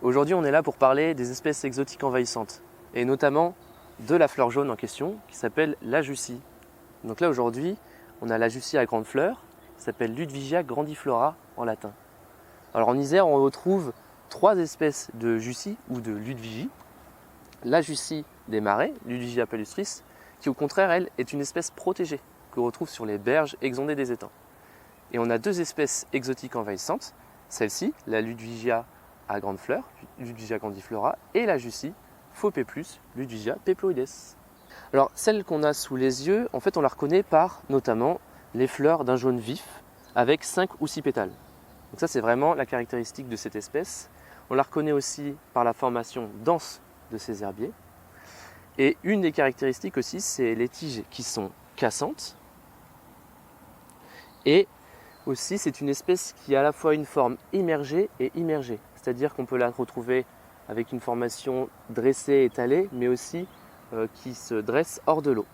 Aujourd'hui, on est là pour parler des espèces exotiques envahissantes, et notamment de la fleur jaune en question, qui s'appelle la Jussie. Donc là, aujourd'hui, on a la Jussie à grandes fleurs, qui s'appelle Ludwigia grandiflora en latin. Alors en Isère, on retrouve 3 espèces de Jussie ou de Ludwigie. La Jussie des marais, Ludwigia palustris, qui au contraire, elle, est une espèce protégée, que l'on retrouve sur les berges exondées des étangs. Et on a 2 espèces exotiques envahissantes, celle-ci, la Ludwigia à grandes fleurs, Ludwigia grandiflora, et la Jussie, Phopéplus, Ludwigia peploides. Alors celle qu'on a sous les yeux, en fait on la reconnaît par notamment les fleurs d'un jaune vif avec 5 ou 6 pétales. Donc ça c'est vraiment la caractéristique de cette espèce. On la reconnaît aussi par la formation dense de ces herbiers. Et une des caractéristiques aussi, c'est les tiges qui sont cassantes. Et aussi c'est une espèce qui a à la fois une forme émergée et immergée. C'est-à-dire qu'on peut la retrouver avec une formation dressée, étalée, mais aussi qui se dresse hors de l'eau.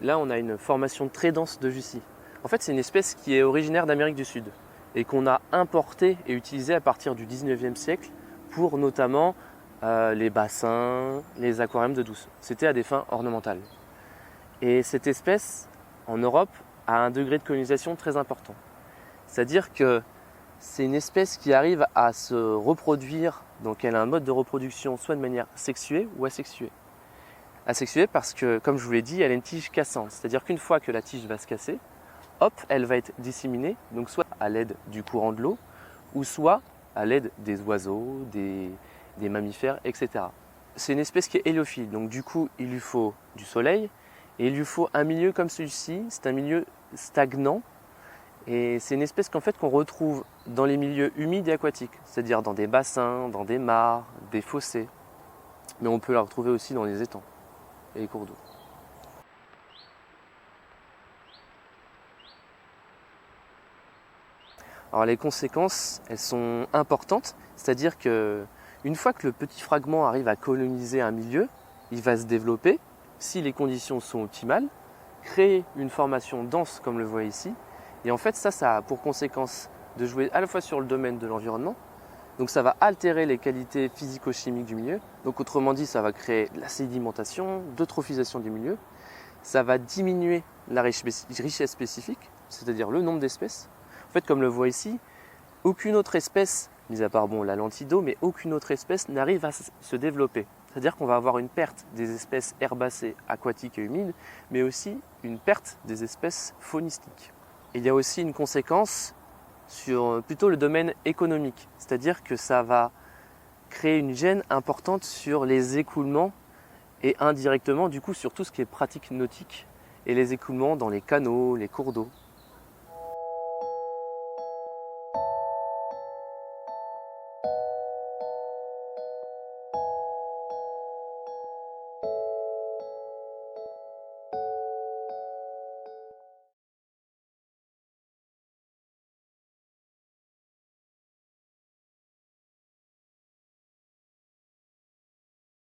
Là, on a une formation très dense de Jussie. En fait, c'est une espèce qui est originaire d'Amérique du Sud et qu'on a importée et utilisée à partir du 19e siècle pour notamment les bassins, les aquariums d'eau douce. C'était à des fins ornementales. Et cette espèce, en Europe, a un degré de colonisation très important. C'est-à-dire que c'est une espèce qui arrive à se reproduire, donc elle a un mode de reproduction soit de manière sexuée ou asexuée. Asexuée parce que, comme je vous l'ai dit, elle a une tige cassante, c'est-à-dire qu'une fois que la tige va se casser, hop, elle va être disséminée, donc soit à l'aide du courant de l'eau, ou soit à l'aide des oiseaux, des mammifères, etc. C'est une espèce qui est héliophile, donc du coup, il lui faut du soleil, et il lui faut un milieu comme celui-ci, c'est un milieu stagnant, et c'est une espèce qu'en fait qu'on retrouve dans les milieux humides et aquatiques, c'est-à-dire dans des bassins, dans des mares, des fossés. Mais on peut la retrouver aussi dans les étangs et les cours d'eau. Alors les conséquences, elles sont importantes, c'est-à-dire qu'une fois que le petit fragment arrive à coloniser un milieu, il va se développer, si les conditions sont optimales, créer une formation dense comme le vous voyez ici. Et en fait, ça a pour conséquence de jouer à la fois sur le domaine de l'environnement, donc ça va altérer les qualités physico-chimiques du milieu, donc autrement dit, ça va créer de la sédimentation, d'eutrophisation du milieu, ça va diminuer la richesse spécifique, c'est-à-dire le nombre d'espèces. En fait, comme le voit ici, aucune autre espèce, mis à part la lentille d'eau, mais aucune autre espèce n'arrive à se développer. C'est-à-dire qu'on va avoir une perte des espèces herbacées, aquatiques et humides, mais aussi une perte des espèces faunistiques. Il y a aussi une conséquence sur plutôt le domaine économique, c'est-à-dire que ça va créer une gêne importante sur les écoulements et indirectement du coup sur tout ce qui est pratique nautique et les écoulements dans les canaux, les cours d'eau.